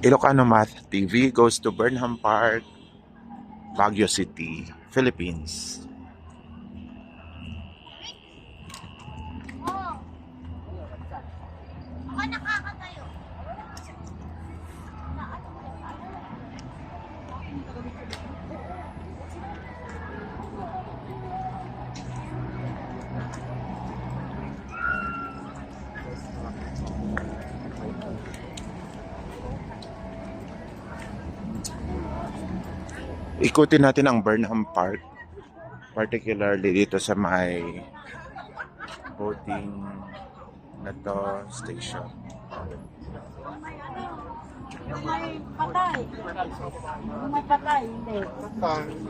Ilocano Math TV goes to Burnham Park, Baguio City, Philippines. Oo. Ako nakakatayo. Ikutin natin ang Burnham Park, particularly dito sa may boating na to station. Yung may patay. Yung may patay, hindi. Tapos,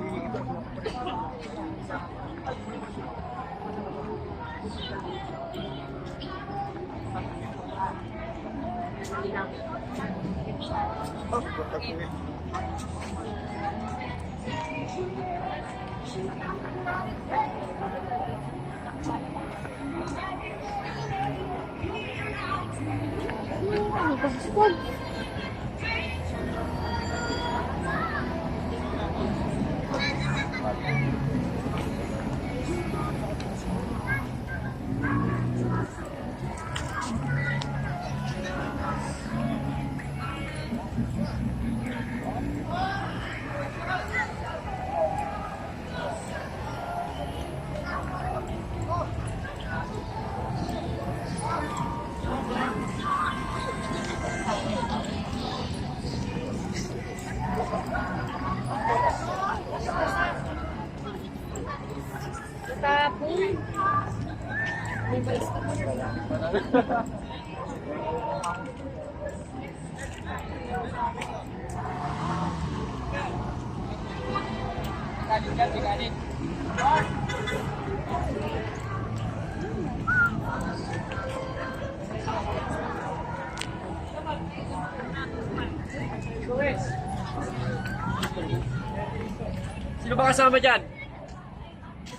may bais ka pa rin. Sino ba kasama dyan?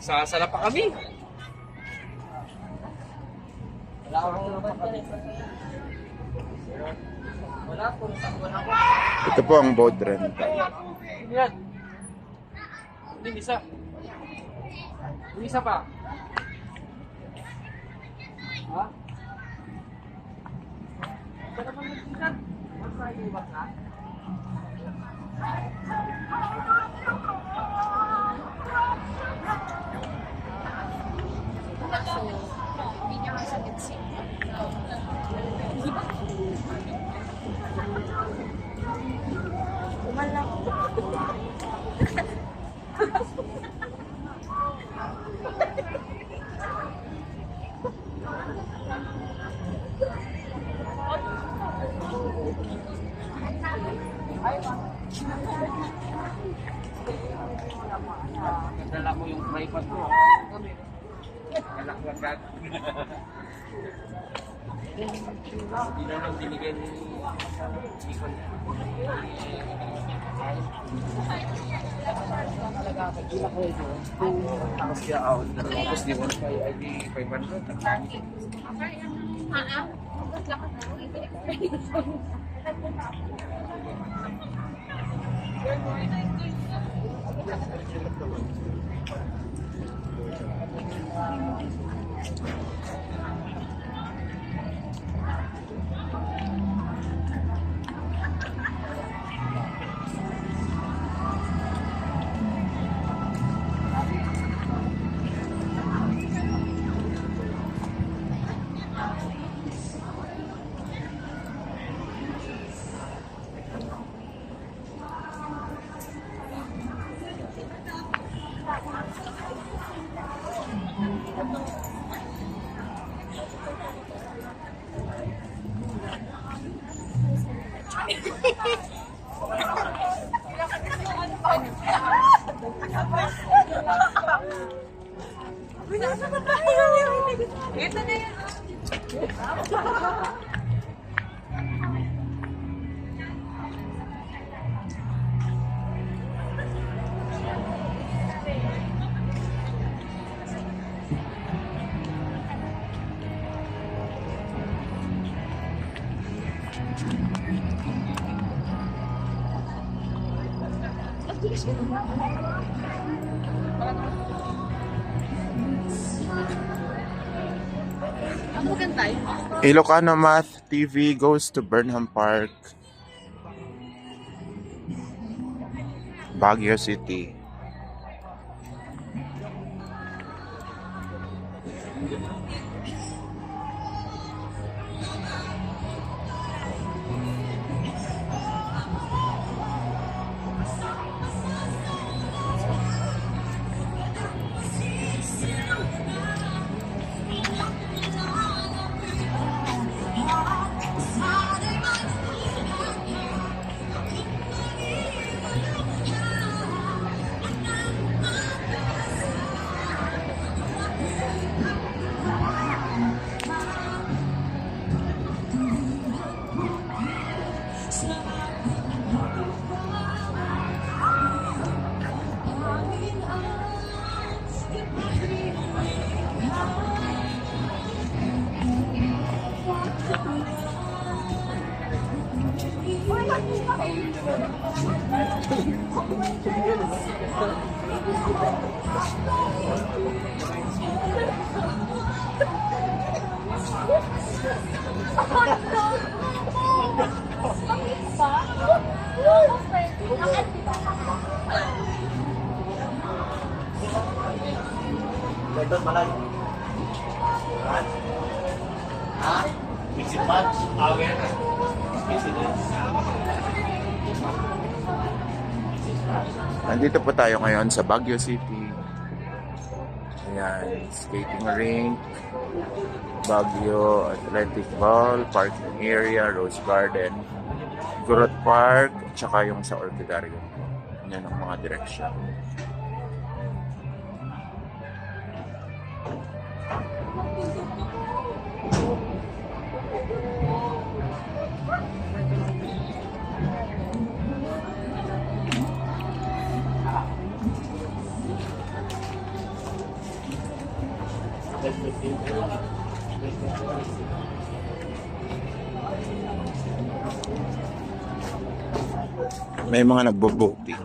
Sasala pa kami. Wala akong wala po. Ito po ang boat rental. Sino yan? Yung isa. Yung isa pa. Ha? Ito naman nagsisan. Mas tayo iwas na? Hindi niya masakit siya. Umalak. Dala mo yung tripod mo. Anak lang ka. Hindi na lang binigyan ni Nikon. Tapos siya out. Tapos di mo kay ID 500. Ang maganda yun. Ilocano Math TV goes to Burnham Park, Baguio City. Ito malay. Ha? Mix it match? Okay. Mix it in. Nandito po tayo ngayon sa Baguio City. Ayan, skating rink, Baguio Athletic Ball, parking area, Rose Garden, Gurot Park, at saka yung sa Orchidario. Yan ang mga direksyon. May mga nagbo-boating.